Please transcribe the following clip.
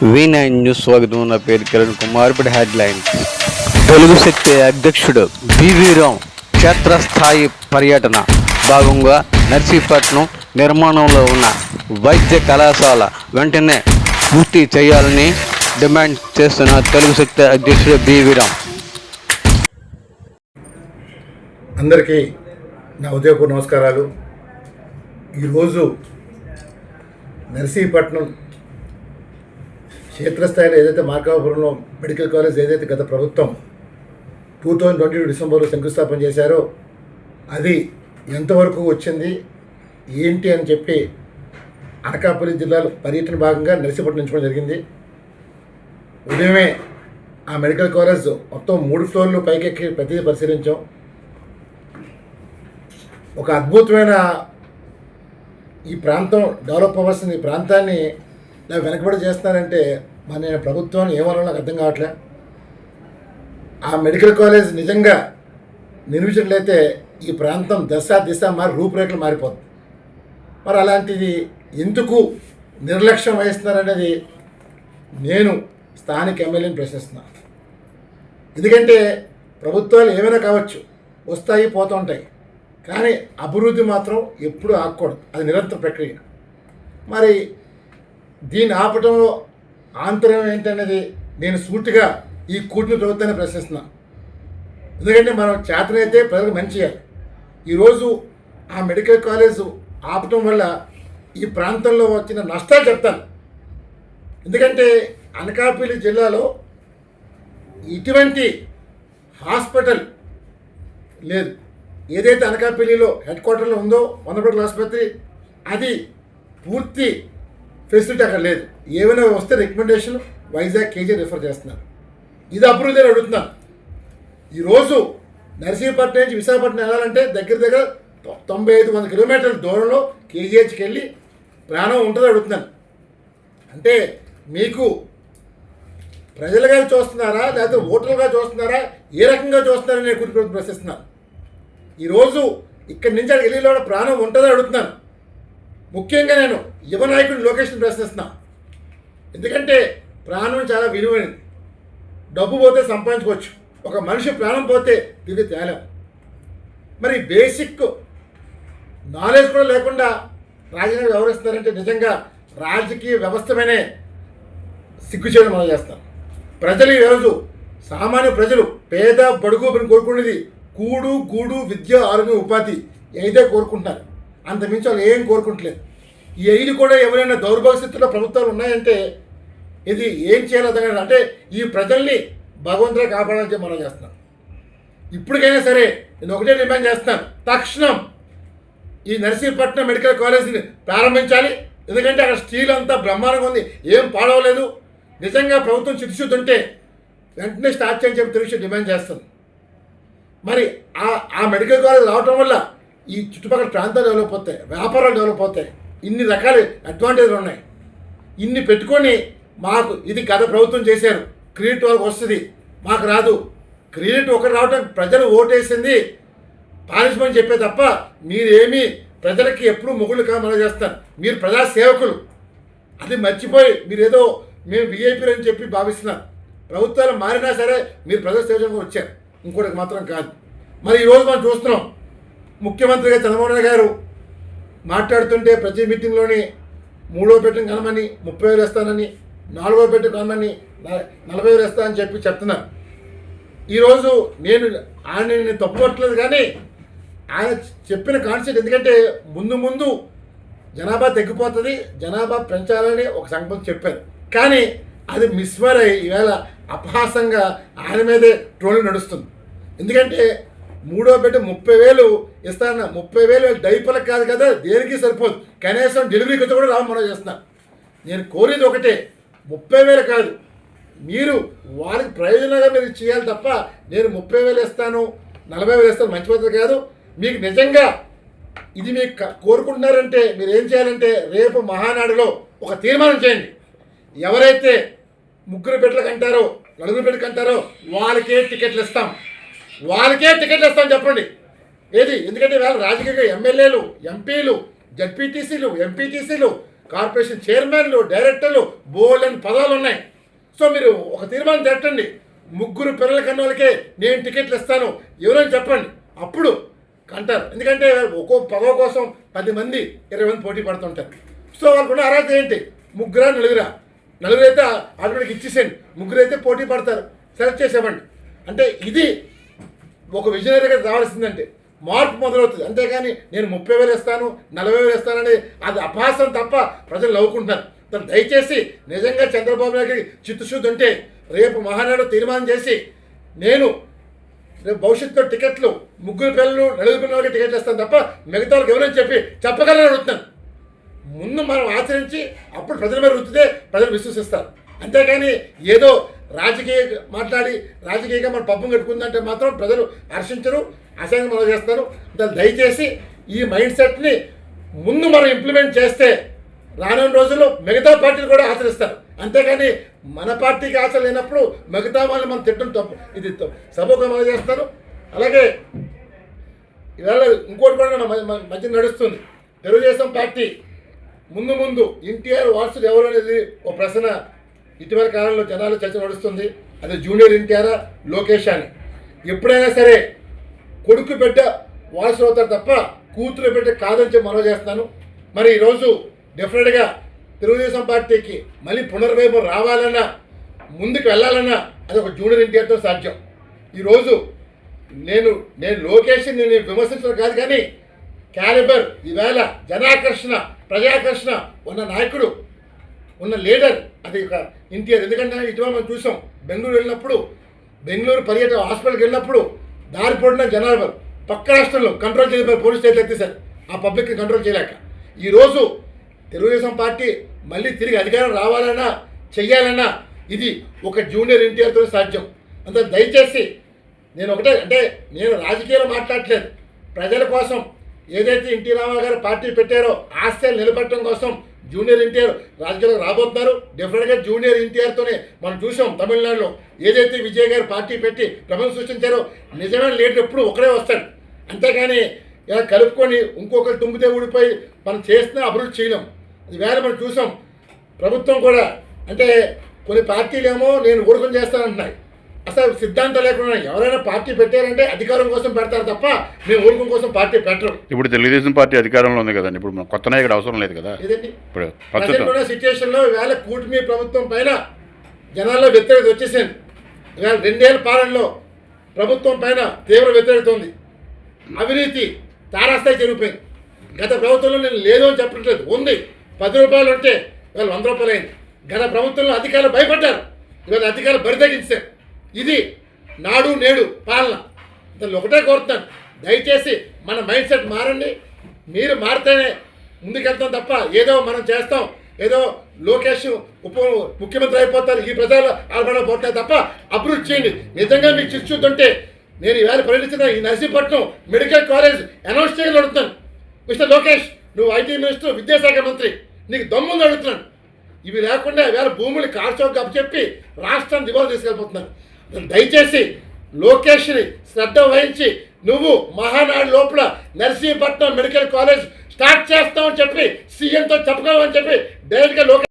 V9 news స్వాగతం. నా పేరు కిరణ్ కుమార్. ఇప్పుడు హెడ్లైన్స్. తెలుగు శక్తి అధ్యక్షుడు బివి రామ్ క్షేత్రస్థాయి పర్యటన భాగంగా నర్సీపట్నం నిర్మాణంలో ఉన్న వైద్య కళాశాల వెంటనే పూర్తి చేయాలని డిమాండ్ చేస్తున్న తెలుగు శక్తి అధ్యక్షుడు బివి రామ్. అందరికీ నా ఉదయపూర్వ నమస్కారాలు. ఈరోజు నర్సీపట్నం క్షేత్రస్థాయిలో ఏదైతే మార్కాపురంలో మెడికల్ కాలేజ్ ఏదైతే గత ప్రభుత్వం 2022 డిసెంబర్లో శంకుస్థాపన చేశారో అది ఎంతవరకు వచ్చింది ఏంటి అని చెప్పి అనకాపల్లి జిల్లాలో పర్యటన భాగంగా నర్సీపట్నం ఎంచుకోవడం జరిగింది. ఉదయమే ఆ మెడికల్ కాలేజ్ మొత్తం 3 ఫ్లోర్లు పైకెక్కి ప్రతిదీ పరిశీలించాం. ఒక అద్భుతమైన ఈ ప్రాంతం డెవలప్ అవ్వాల్సిన ఈ ప్రాంతాన్ని ఇలా వెనకబడి చేస్తున్నారంటే మన ప్రభుత్వాన్ని ఏమన్నా నాకు అర్థం కావట్లే. ఆ మెడికల్ కాలేజ్ నిజంగా నిర్మించినట్లయితే ఈ ప్రాంతం దిశ మారి రూపురేఖలు మారిపోతుంది. మరి అలాంటిది ఎందుకు నిర్లక్ష్యం వహిస్తున్నారనేది నేను స్థానిక ఎమ్మెల్యేని ప్రశ్నిస్తున్నాను. ఎందుకంటే ప్రభుత్వాలు ఏమైనా కావచ్చు, వస్తాయి పోతూ ఉంటాయి, కానీ అభివృద్ధి మాత్రం ఎప్పుడూ ఆగకూడదు. అది నిరంతర ప్రక్రియ. మరి దీన్ని ఆపటంలో ఆంతర్యం ఏంటనేది నేను సూటిగా ఈ కూటమి ప్రభుత్వాన్ని ప్రశ్నిస్తున్నాను. ఎందుకంటే మనం చేతనైతే ప్రజలకు మంచి చేయాలి. ఈరోజు ఆ మెడికల్ కాలేజ్ ఆపటం వల్ల ఈ ప్రాంతంలో వచ్చిన నష్టాలు చెప్తాను. ఎందుకంటే అనకాపల్లి జిల్లాలో ఇటువంటి హాస్పిటల్ లేదు. ఏదైతే అనకాపల్లిలో హెడ్ క్వార్టర్లో ఉందో వందపట్ల ఆసుపత్రి, అది పూర్తి ఫెసిలిటీ అక్కడ లేదు. ఏమైనా వస్తే రికమెండేషన్ వైజాగ్ కేజీ రిఫర్ చేస్తున్నారు. ఇది అభివృద్ధి అడుగుతున్నాను. ఈరోజు నర్సీపట్నం నుంచి విశాఖపట్నం వెళ్ళాలంటే దగ్గర 95-100 కిలోమీటర్ల దూరంలో కేజీహెచ్కి వెళ్ళి ప్రాణం ఉంటుందో అడుగుతున్నాను. అంటే మీకు ప్రజలుగా చూస్తున్నారా లేకపోతే ఓటర్లుగా చూస్తున్నారా, ఏ రకంగా చూస్తున్నారని నేను కూర్చొని ప్రశ్నిస్తున్నాను. ఈరోజు ఇక్కడి నుంచి అక్కడికి వెళ్ళి ప్రాణం ఉంటుందో అడుగుతున్నాను. ముఖ్యంగా నేను యువ నాయకుడిని లోకేష్ని ప్రశ్నిస్తున్నాను. ఎందుకంటే ప్రాణం చాలా విలువైనది. డబ్బు పోతే సంపాదించుకోవచ్చు, ఒక మనిషి ప్రాణం పోతే తిరిగి తేలేం. మరి బేసిక్ నాలెడ్జ్ కూడా లేకుండా రాజకీయాలు వ్యవహరిస్తారంటే నిజంగా రాజకీయ వ్యవస్థమనే సిగ్గు చేయడం మనం చేస్తాం. ప్రజలు ఈరోజు సామాన్య ప్రజలు పేద బడుగు కోరుకునేది కూడు గూడు విద్య ఆరోగ్యం ఉపాధి అయితే కోరుకుంటున్నారు. అంతమించి వాళ్ళు ఏం కోరుకుంటలేదు. ఈ 5 కూడా ఎవరైనా దౌర్భాగ్య స్థితిలో ప్రభుత్వాలు ఉన్నాయంటే ఇది ఏం చేయాలి అంటే ఈ ప్రజల్ని భగవంతుడే కాపాడాలని చెప్పి మనం చేస్తున్నాం. ఇప్పటికైనా సరే నేను ఒకటే డిమాండ్ చేస్తున్నాను, తక్షణం ఈ నర్సీపట్నం మెడికల్ కాలేజీని ప్రారంభించాలి. ఎందుకంటే అక్కడ స్టీల్ అంతా బ్రహ్మాండంగా ఉంది, ఏం పాడవలేదు. నిజంగా ప్రభుత్వం చిత్తశుద్ధి ఉంటే వెంటనే స్టార్ట్ చేయని చెప్పి తెలిసి డిమాండ్ చేస్తాను. మరి ఆ మెడికల్ కాలేజ్ రావటం వల్ల ఈ చుట్టుపక్కల ప్రాంతాలు డెవలప్ అవుతాయి, వ్యాపారాలు డెవలప్ అవుతాయి, ఇన్ని రకాల అడ్వాంటేజ్లు ఉన్నాయి. ఇన్ని పెట్టుకొని మాకు ఇది గత ప్రభుత్వం చేశారు, క్రెడిట్ వాళ్ళకి వస్తుంది, మాకు రాదు. క్రెడిట్ ఒకటి రావటం ప్రజలు ఓటేసింది పాలించమని చెప్పే తప్ప మీరేమీ ప్రజలకి ఎప్పుడూ మొగుళ్ళు కామని చేస్తారు. మీరు ప్రజా సేవకులు, అది మర్చిపోయి మీరేదో మేము విఐపీలు అని చెప్పి భావిస్తున్నారు. ప్రభుత్వాలు మారినా సరే మీరు ప్రజా సేవకులు వచ్చారు, ఇంకోటికి మాత్రం కాదు. మరి ఈరోజు మనం చూస్తున్నాం, ముఖ్యమంత్రిగా చంద్రబాబు నాయుడు గారు మాట్లాడుతుంటే ప్రతి మీటింగ్లోని 3వ పెట్టిన కనమని 30,000 ఇస్తానని, 4వ పెట్టిన కనమని 40,000 ఇస్తానని చెప్పి చెప్తున్నారు. ఈరోజు నేను తప్పుపట్టలేదు, కానీ ఆయన చెప్పిన కాన్సెప్ట్ ఎందుకంటే ముందు జనాభా తగ్గిపోతుంది, జనాభా పెంచాలని ఒక సంకల్పం చెప్పారు. కానీ అది మిస్ఫైర్ అయ్యి ఈవేళ అపహాసంగా ఆయన మీదే ట్రోలింగ్ నడుస్తుంది. ఎందుకంటే 3వ బిడ్డ 30,000 ఇస్తానన్న 30,000 డైపర్లకు కాదు కదా, దేనికి సరిపోదు. కనీసం డెలివరీ ఖర్చు కూడా మనం చేస్తున్నాను. నేను కోరేది ఒకటే, 30,000 కాదు, మీరు వాళ్ళకి ప్రయోజనంగా మీరు చేయాలి తప్ప నేను 30,000 ఇస్తాను 40,000 ఇస్తాను మంచి పద్ధతి కాదు. మీకు నిజంగా ఇది మీకు కోరుకుంటున్నారంటే మీరు ఏం చేయాలంటే రేపు మహానాడులో ఒక తీర్మానం చేయండి. ఎవరైతే ముగ్గురు బిడ్డలకు అంటారో నలుగురు బిడ్డలకు అంటారో వాళ్ళకే టికెట్లు ఇస్తాం, వాళ్ళకే టికెట్లు ఇస్తాం చెప్పండి ఏది. ఎందుకంటే వాళ్ళు రాజకీయ ఎమ్మెల్యేలు, ఎంపీలు, జడ్పీటీసీలు, ఎంపీటీసీలు, కార్పొరేషన్ చైర్మన్లు, డైరెక్టర్లు, బోల్డ్ అని పదాలు ఉన్నాయి. సో మీరు ఒక తీర్మానం పెట్టండి, ముగ్గురు పిల్లల కన్నా వాళ్ళకే నేను టికెట్లు ఇస్తాను ఎవరైనా చెప్పండి, అప్పుడు కంటారు. ఎందుకంటే ఒక్కో పదవి కోసం 10 మంది 20 మంది పోటీ పడుతుంటారు. సో వాళ్ళకున్న అర్హత ఏంటి, ముగ్గురా నలుగురు అయితే ఆటోమేటిక్ ఇచ్చేసేయండి, ముగ్గురు అయితే పోటీ పడతారు, సెలెక్ట్ చేసేవ్వండి. అంటే ఇది ఒక విజనరీగా రావాల్సిందంటే మార్పు మొదలవుతుంది. అంతేగాని నేను 30,000 ఇస్తాను 40,000 ఇస్తానని అది అపహాసం తప్ప ప్రజలు నవ్వుకుంటున్నారు. దయచేసి నిజంగా చంద్రబాబు నాయుడికి చిత్తశుద్ధి ఉంటే రేపు మహానాడు తీర్మానం చేసి నేను రేపు భవిష్యత్తులో టికెట్లు ముగ్గురు పిల్లలు నలుగురు పిల్లలకి టికెట్లు ఇస్తాను తప్ప మిగతా వాళ్ళకి ఎవరైనా చెప్పగలని అడుగుతున్నాను. ముందు మనం ఆచరించి అప్పుడు ప్రజల మీద రుద్దితే ప్రజలు విశ్వసిస్తారు. అంతేగాని ఏదో రాజకీయంగా మనం పబ్బం కట్టుకుందంటే మాత్రం ప్రజలు హర్షించరు, అసహ్యంగా మనం చేస్తారు. దయచేసి ఈ మైండ్ సెట్ని ముందు మనం ఇంప్లిమెంట్ చేస్తే రానున్న రోజుల్లో మిగతా పార్టీలు కూడా ఆచరిస్తారు. అంతేగాని మన పార్టీకి ఆశ లేనప్పుడు మిగతా వాళ్ళని మనం తిట్టడం తప్పు, ఇది సభకు మనం చేస్తారు. అలాగే ఇవాళ ఇంకోటి కూడా మధ్య నడుస్తుంది. తెలుగుదేశం పార్టీ ముందు ఎన్టీఆర్ వారసుడు ఎవరు అనేది ఒక ప్రశ్న ఇటీవల కాలంలో జనాలు చర్చ నడుస్తుంది. అది జూనియర్ ఎన్టీఆర్, లోకేష్ అని. ఎప్పుడైనా సరే కొడుకు బిడ్డ వారసుడు అవుతారు తప్ప కూతురు బిడ్డ కాదని చెప్పి మనవి చేస్తాను. మరి ఈరోజు డెఫినెట్గా తెలుగుదేశం పార్టీకి మళ్ళీ పునర్వైభవం రావాలన్నా, ముందుకు వెళ్ళాలన్నా అది ఒక జూనియర్ ఎన్టీఆర్తో సాధ్యం. ఈరోజు నేను లోకేష్ని నేను విమర్శించడం కాదు, కానీ క్యాలిబర్ ఈవేళ జనాకర్షణ ప్రజాకర్షణ ఉన్న నాయకుడు, ఉన్న లీడర్ అది ఒక ఎన్టీఆర్. ఎందుకంటే ఇటీవల మనం చూసాం, బెంగళూరు పర్యటన హాస్పిటల్కి వెళ్ళినప్పుడు దారి పొడిన జనాభా పక్క రాష్ట్రంలో కంట్రోల్ చేయలేక పోలీస్ స్టేట్లు ఎత్తేసారు, ఆ పబ్లిక్ని కంట్రోల్ చేయలేక. ఈరోజు తెలుగుదేశం పార్టీ మళ్ళీ తిరిగి అధికారం రావాలన్నా చెయ్యాలన్నా ఇది ఒక జూనియర్ ఎన్టీఆర్తో సాధ్యం. అంత దయచేసి నేను ఒకటే, అంటే నేను రాజకీయాలు మాట్లాడట్లేదు, ప్రజల కోసం ఏదైతే ఎన్టీ రామారావు గారు పార్టీ పెట్టారో ఆశయాలు నిలబెట్టడం కోసం జూనియర్ ఎన్టీఆర్ రాజకీయాలకు రాబోతున్నారు. డెఫినెట్గా జూనియర్ ఎన్టీఆర్తోనే మనం చూసాం తమిళనాడులో ఏదైతే విజయ్ గారు పార్టీ పెట్టి ప్రపంచం సృష్టించారో నిజమైన లీడర్ ఎప్పుడు ఒకడే వస్తాడు. అంతేగాని ఇలా కలుపుకొని ఇంకొకరు తుమ్మితే ఊడిపోయి మనం చేస్తున్న అభివృద్ధి చేయలేం. ఇది వేరే మనం చూసాం. ప్రభుత్వం కూడా అంటే కొన్ని పార్టీలేమో నేను ఊరకం చేస్తానంటున్నాయి, అసలు సిద్ధాంతం లేకుండా ఎవరైనా పార్టీ పెట్టారంటే అధికారం కోసం పెడతారు తప్ప మేము ఊరుకం కోసం పార్టీ పెట్టరు. ఇప్పుడు తెలుగుదేశం పార్టీ అధికారంలో ఉంది కదండి, ఇప్పుడు కొత్త నాయకుడు అవసరం లేదు కదా. ఇదండి ఇప్పుడు ప్రజెంట్ సిచ్యువేషన్లో ఈవేళ కూటమి ప్రభుత్వం పైన జనాల్లో వ్యతిరేకత వచ్చేసింది. ఈవేళ 2 ఏళ్ల పాలనలో ప్రభుత్వం పైన తీవ్ర వ్యతిరేకత ఉంది. అవినీతి తారాస్థాయి జరిగిపోయింది. గత ప్రభుత్వంలో నేను లేదు అని చెప్పట్లేదు, ఉంది. 10 రూపాయలు ఉంటే ఇవాళ 100 రూపాయలు అయింది. గత ప్రభుత్వంలో అధికారులు భయపడ్డారు, ఇవాళ అధికారులు బరితెగించారు. ఇది నాడు నేడు పాలన. దాన్ని ఒకటే కోరుతున్నాను, దయచేసి మన మైండ్ సెట్ మారండి. మీరు మారితేనే ముందుకెళ్తాం తప్ప ఏదో మనం చేస్తాం, ఏదో లోకేష్ ముఖ్యమంత్రి అయిపోతారు, ఈ ప్రజలు ఆడబడపోతాయి తప్ప అభివృద్ధి చేయండి. నిజంగా మీకు చిచ్చుతుంటే నేను ఈవేళ పర్యటించిన ఈ నర్సీపట్నం మెడికల్ కాలేజ్ అనౌన్స్ చేయాలని అడుగుతున్నాను. మిస్టర్ లోకేష్, నువ్వు ఐటీ మినిస్టర్, విద్యాశాఖ మంత్రి, నీకు దమ్ముంది అడుగుతున్నాను. ఇవి లేకుండా ఈవేళ భూములు కార్చౌక్ అప్పచెప్పి రాష్ట్రాన్ని దివాళా తీసుకెళ్ళిపోతున్నాను. దయచేసి లోకేష్ని శ్రద్ధ వహించి నువ్వు మహానాడు లోపల నర్సీపట్నం మెడికల్ కాలేజ్ స్టార్ట్ చేస్తామని చెప్పి సీఎంతో చెప్పగలవని చెప్పి డైరెక్ట్గా లోకేష్